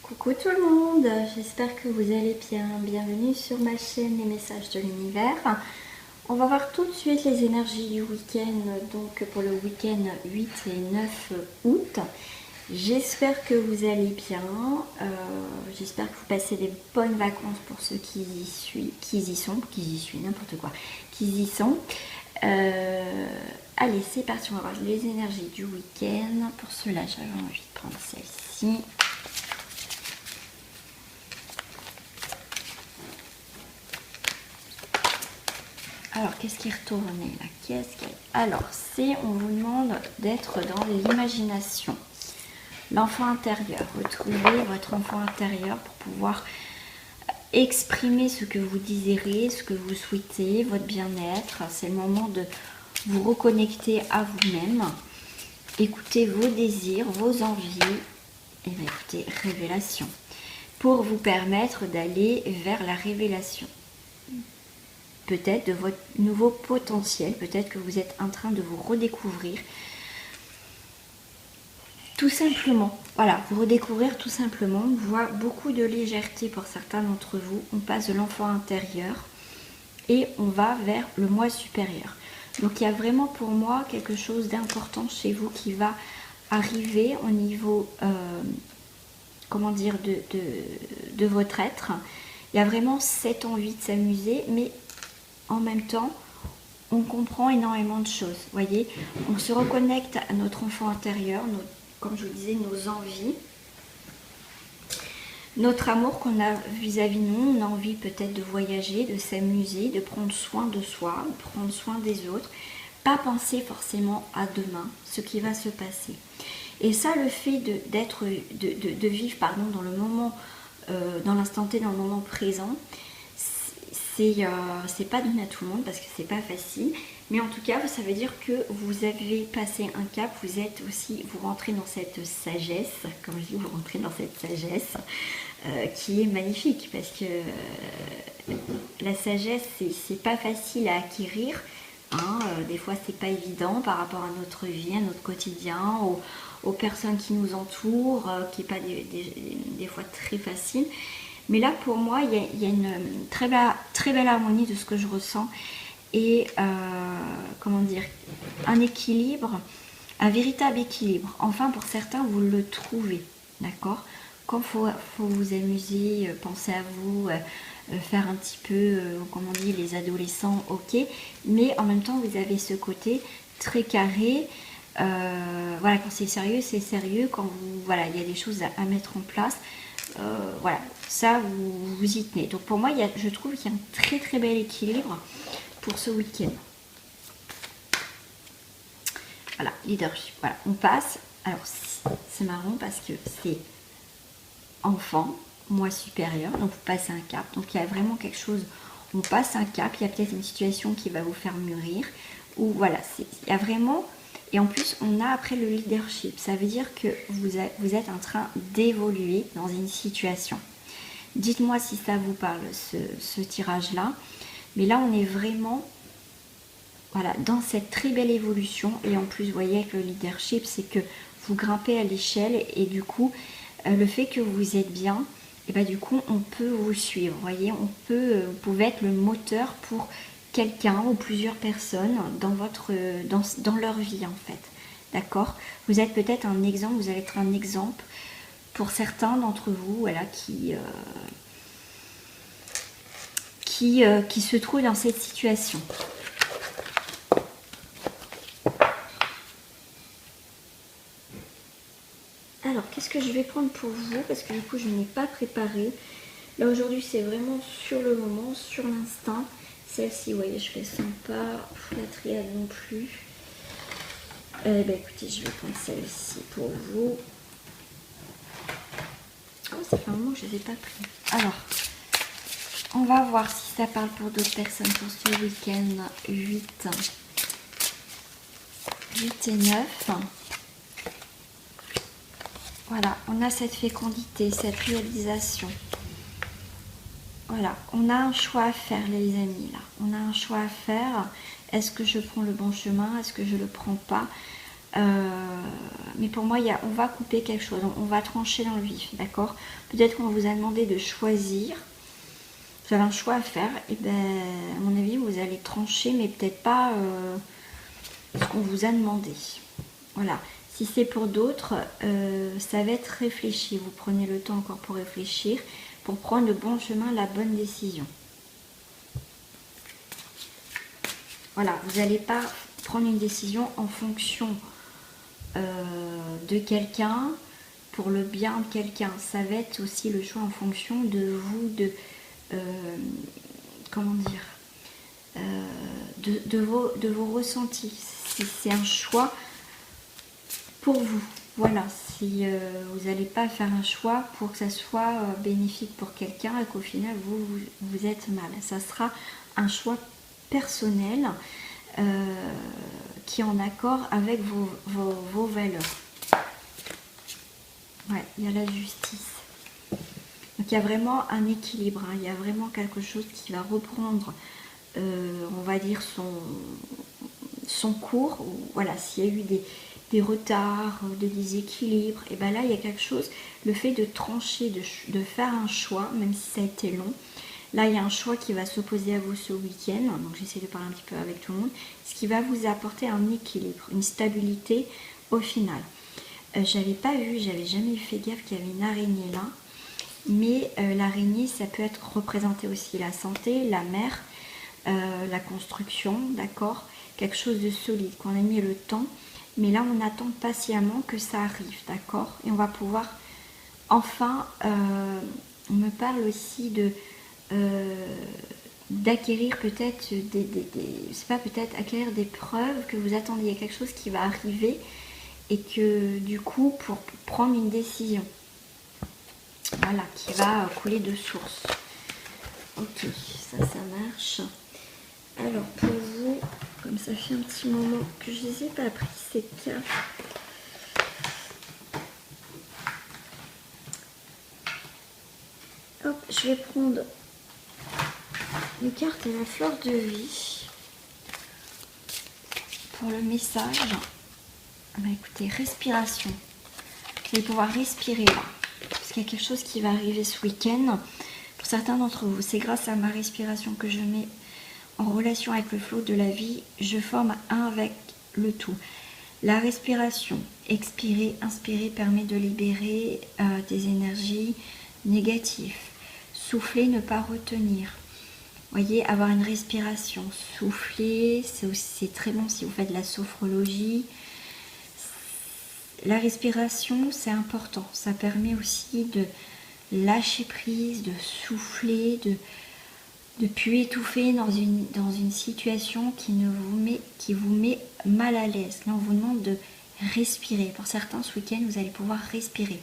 Coucou tout le monde, j'espère que vous allez bien. Bienvenue sur ma chaîne Les Messages de l'Univers. On va voir tout de suite les énergies du week-end, donc pour le week-end 8 et 9 août. J'espère que vous allez bien, j'espère que vous passez des bonnes vacances pour ceux qui y sont. Allez, c'est parti, on va voir les énergies du week-end. Pour cela, j'avais envie de prendre celle-ci. Alors, qu'est-ce qui est retourné là? Alors, on vous demande d'être dans l'imagination. L'enfant intérieur. Retrouvez votre enfant intérieur pour pouvoir exprimer ce que vous désirez, ce que vous souhaitez, votre bien-être. C'est le moment de vous reconnecter à vous-même. Écoutez vos désirs, vos envies. Et bien, écoutez, révélation. Pour vous permettre d'aller vers la révélation. Peut-être de votre nouveau potentiel, peut-être que vous êtes en train de vous redécouvrir. Tout simplement, voilà, vous redécouvrir tout simplement. On voit beaucoup de légèreté pour certains d'entre vous. On passe de l'enfant intérieur et on va vers le moi supérieur. Donc il y a vraiment pour moi quelque chose d'important chez vous qui va arriver au niveau, comment dire, de votre être. Il y a vraiment cette envie de s'amuser, mais en même temps, on comprend énormément de choses. Voyez, on se reconnecte à notre enfant intérieur, comme je vous disais, nos envies, notre amour qu'on a vis-à-vis de nous. On a envie peut-être de voyager, de s'amuser, de prendre soin de soi, de prendre soin des autres. Pas penser forcément à demain, ce qui va se passer. Et ça, le fait de vivre dans le moment, dans l'instant T, dans le moment présent, c'est pas donné à tout le monde parce que c'est pas facile, mais en tout cas ça veut dire que vous avez passé un cap, vous rentrez dans cette sagesse, comme je dis, vous rentrez dans cette sagesse qui est magnifique, parce que la sagesse c'est pas facile à acquérir, hein, des fois c'est pas évident par rapport à notre vie, à notre quotidien, aux personnes qui nous entourent, qui n'est pas des fois très facile. Mais là, pour moi, il y a une très belle harmonie de ce que je ressens. Et, comment dire, un équilibre, un véritable équilibre. Enfin, pour certains, vous le trouvez, d'accord? Quand il faut vous amuser, penser à vous, faire un petit peu, comme on dit, les adolescents, ok. Mais en même temps, vous avez ce côté très carré. Voilà, quand c'est sérieux. Quand voilà, il y a des choses à mettre en place. Voilà, ça vous y tenez. Donc pour moi, je trouve qu'il y a un très bel équilibre pour ce week-end. Voilà, leadership. Voilà, on passe. Alors c'est marrant parce que c'est enfant, moi supérieur, donc vous passez un cap. Donc il y a vraiment quelque chose, on passe un cap, il y a peut-être une situation qui va vous faire mûrir. Ou voilà, il y a vraiment... Et en plus, on a après le leadership. Ça veut dire que vous êtes en train d'évoluer dans une situation. Dites-moi si ça vous parle, ce tirage-là. Mais là, on est vraiment dans cette très belle évolution. Et en plus, vous voyez, avec le leadership, c'est que vous grimpez à l'échelle. Et du coup, le fait que vous êtes bien, et ben, du coup, on peut vous suivre. Vous voyez, vous pouvez être le moteur pour quelqu'un ou plusieurs personnes dans leur vie en fait, d'accord? Vous êtes peut-être un exemple, vous allez être un exemple pour certains d'entre vous, voilà, qui se trouvent dans cette situation. Alors, qu'est-ce que je vais prendre pour vous? Parce que du coup, je n'ai pas préparé. Là, aujourd'hui, c'est vraiment sur le moment, sur l'instant. Celle-ci, vous voyez, je ne les sens pas la triade non plus. Écoutez, je vais prendre celle-ci pour vous. Oh, ça fait un moment que je ne les ai pas pris. Alors, on va voir si ça parle pour d'autres personnes pour ce week-end 8 et 9. Voilà, on a cette fécondité, cette réalisation. Voilà, on a un choix à faire les amis là. On a un choix à faire. Est-ce que je prends le bon chemin? Est-ce que je ne le prends pas? Mais pour moi, on va couper quelque chose, on va trancher dans le vif, d'accord? Peut-être qu'on vous a demandé de choisir, vous avez un choix à faire, et ben à mon avis, vous allez trancher, mais peut-être pas ce qu'on vous a demandé. Voilà. Si c'est pour d'autres, ça va être réfléchi. Vous prenez le temps encore pour réfléchir, pour prendre le bon chemin, la bonne décision. Voilà, vous n'allez pas prendre une décision en fonction de quelqu'un, pour le bien de quelqu'un. Ça va être aussi le choix en fonction de vous, comment dire, de vos ressentis. C'est un choix pour vous. Voilà, si vous n'allez pas faire un choix pour que ça soit bénéfique pour quelqu'un et qu'au final vous êtes mal. Ça sera un choix personnel qui est en accord avec vos valeurs. Ouais, il y a la justice. Donc il y a vraiment un équilibre, hein. Il y a vraiment quelque chose qui va reprendre, on va dire, son cours. Voilà, s'il y a eu des retards, des déséquilibres, et bien là il y a quelque chose, le fait de trancher, de faire un choix, même si ça a été long. Là il y a un choix qui va s'opposer à vous ce week-end, donc j'essaie de parler un petit peu avec tout le monde, ce qui va vous apporter un équilibre, une stabilité au final. J'avais pas vu, j'avais jamais fait gaffe qu'il y avait une araignée là, mais l'araignée ça peut être représenté aussi la santé, la mer, la construction, d'accord, quelque chose de solide, qu'on a mis le temps. Mais là, on attend patiemment que ça arrive, d'accord? Et on va pouvoir, enfin, on me parle aussi d'acquérir peut-être c'est pas peut-être acquérir des preuves que vous attendiez, quelque chose qui va arriver et que du coup, pour prendre une décision, voilà, qui va couler de source. Ok, ça marche. Alors pour vous, comme ça fait un petit moment que je ne les ai pas pris ces cartes. Hop, je vais prendre les cartes et la fleur de vie pour le message. Bah écoutez, respiration. Vous allez pouvoir respirer là, parce qu'il y a quelque chose qui va arriver ce week-end. Pour certains d'entre vous, c'est grâce à ma respiration que je mets en relation avec le flot de la vie, je forme un avec le tout. La respiration, expirer, inspirer, permet de libérer des énergies négatives. Souffler, ne pas retenir. Voyez, avoir une respiration, souffler, c'est très bon si vous faites de la sophrologie. La respiration, c'est important. Ça permet aussi de lâcher prise, de souffler, de plus étouffer dans une situation qui vous met mal à l'aise. Là, on vous demande de respirer. Pour certains, ce week-end, vous allez pouvoir respirer.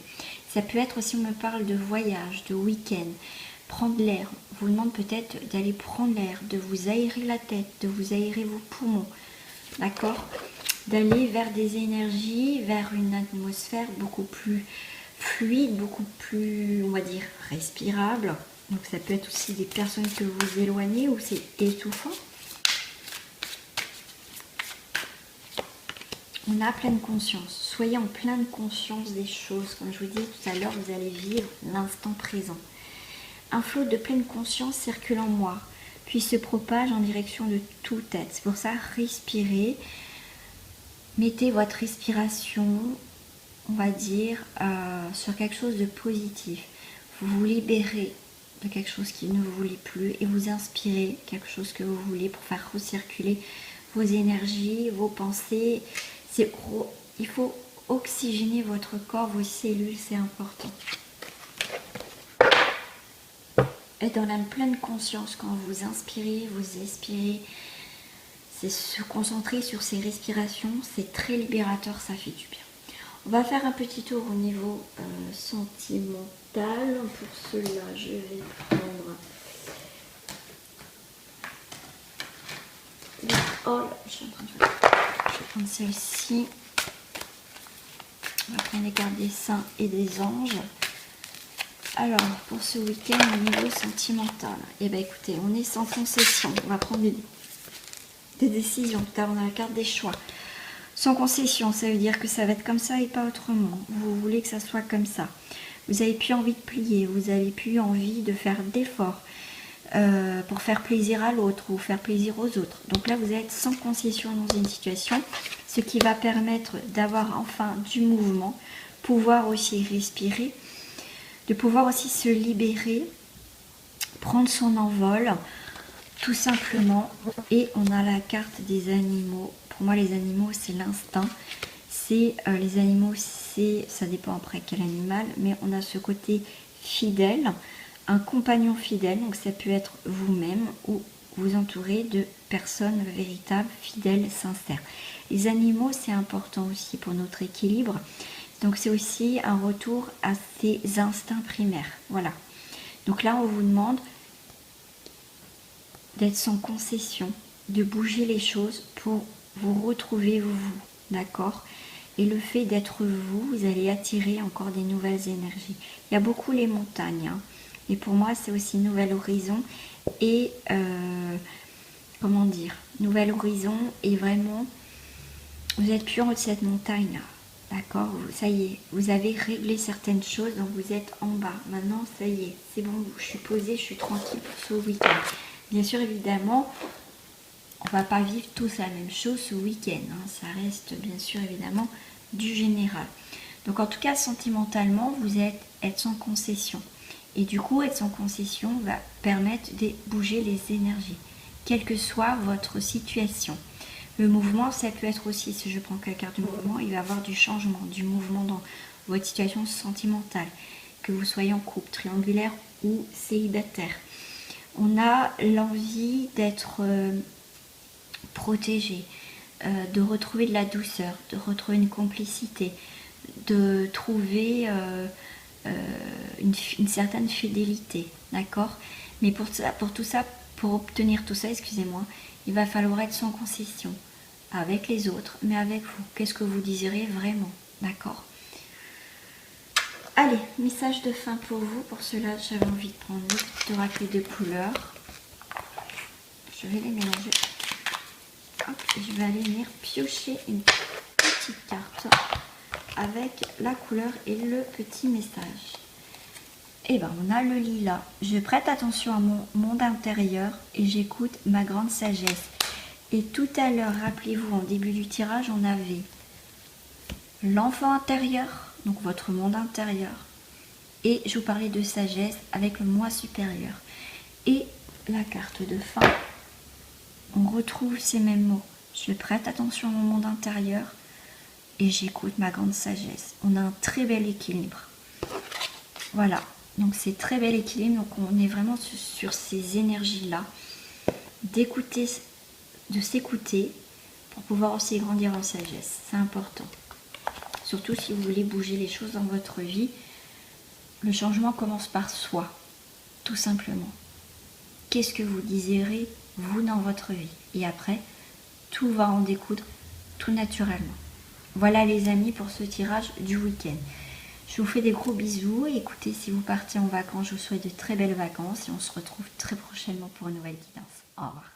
Ça peut être aussi, on me parle de voyage, de week-end, prendre l'air. On vous demande peut-être d'aller prendre l'air, de vous aérer la tête, de vous aérer vos poumons. D'accord ? D'aller vers des énergies, vers une atmosphère beaucoup plus fluide, beaucoup plus, on va dire, respirable. Donc ça peut être aussi des personnes que vous éloignez ou c'est étouffant. On a pleine conscience. Soyez en pleine conscience des choses. Comme je vous disais tout à l'heure, vous allez vivre l'instant présent. Un flot de pleine conscience circule en moi, puis se propage en direction de toute être. C'est pour ça, respirez. Mettez votre respiration, on va dire, sur quelque chose de positif. Vous vous libérez de quelque chose qui ne vous voulez plus et vous inspirez quelque chose que vous voulez pour faire recirculer vos énergies, vos pensées. Il faut oxygéner votre corps, vos cellules, c'est important. Être dans la pleine conscience quand vous inspirez, vous expirez. C'est se concentrer sur ces respirations, c'est très libérateur, ça fait du bien. On va faire un petit tour au niveau sentimental. Pour cela, je vais prendre... Oh là, je suis en train de faire... Je vais prendre celle-ci. On va prendre les cartes des saints et des anges. Alors, pour ce week-end, au niveau sentimental, eh bien écoutez, on est sans concession. On va prendre des décisions. Tout à l'heure, on a la carte des choix. Sans concession, ça veut dire que ça va être comme ça et pas autrement. Vous voulez que ça soit comme ça. Vous avez plus envie de plier, vous avez plus envie de faire d'efforts pour faire plaisir à l'autre ou faire plaisir aux autres. Donc là, vous êtes sans concession dans une situation, ce qui va permettre d'avoir enfin du mouvement, pouvoir aussi respirer, de pouvoir aussi se libérer, prendre son envol, tout simplement. Et on a la carte des animaux. Pour moi, les animaux, c'est l'instinct. C'est les animaux, ça dépend après quel animal, mais on a ce côté fidèle, un compagnon fidèle. Donc ça peut être vous-même ou vous entourez de personnes véritables, fidèles, sincères. Les animaux, c'est important aussi pour notre équilibre. Donc c'est aussi un retour à ces instincts primaires. Voilà. Donc là, on vous demande d'être sans concession, de bouger les choses pour vous retrouver vous, d'accord? Et le fait d'être vous, vous allez attirer encore des nouvelles énergies. Il y a beaucoup les montagnes, hein. Et pour moi, c'est aussi nouvel horizon et comment dire, nouvel horizon et vraiment, vous êtes plus en haut de cette montagne, d'accord? Ça y est, vous avez réglé certaines choses, donc vous êtes en bas. Maintenant, ça y est, c'est bon, je suis posée, je suis tranquille pour ce week-end. Bien sûr, évidemment, on va pas vivre tous la même chose ce week-end, hein. Ça reste bien sûr évidemment du général. Donc en tout cas, sentimentalement, vous êtes sans concession. Et du coup, être sans concession va permettre de bouger les énergies, quelle que soit votre situation. Le mouvement, ça peut être aussi, si je prends que la carte du mouvement, il va y avoir du changement, du mouvement dans votre situation sentimentale, que vous soyez en couple, triangulaire ou célibataire. On a l'envie d'être protégé, de retrouver de la douceur, de retrouver une complicité, de trouver une certaine fidélité, d'accord? Mais pour tout ça, pour obtenir tout ça, excusez-moi, il va falloir être sans concession avec les autres, mais avec vous. Qu'est-ce que vous désirez vraiment, d'accord? Allez, message de fin pour vous. Pour cela, j'avais envie de prendre de racler de couleurs. Je vais les mélanger. Hop, je vais aller venir piocher une petite carte avec la couleur et le petit message. Et ben, on a le lilas. Je prête attention à mon monde intérieur et j'écoute ma grande sagesse. Et tout à l'heure, rappelez-vous, en début du tirage, on avait l'enfant intérieur, donc votre monde intérieur. Et je vous parlais de sagesse avec le moi supérieur. Et la carte de fin, on retrouve ces mêmes mots. Je prête attention à mon monde intérieur et j'écoute ma grande sagesse. On a un très bel équilibre. Voilà, donc c'est très bel équilibre. Donc on est vraiment sur ces énergies-là. D'écouter, de s'écouter pour pouvoir aussi grandir en sagesse. C'est important. Surtout si vous voulez bouger les choses dans votre vie. Le changement commence par soi, tout simplement. Qu'est-ce que vous désirez, vous, dans votre vie? Et après, tout va en découdre tout naturellement. Voilà les amis pour ce tirage du week-end. Je vous fais des gros bisous. Et écoutez, si vous partez en vacances, je vous souhaite de très belles vacances. Et on se retrouve très prochainement pour une nouvelle guidance. Au revoir.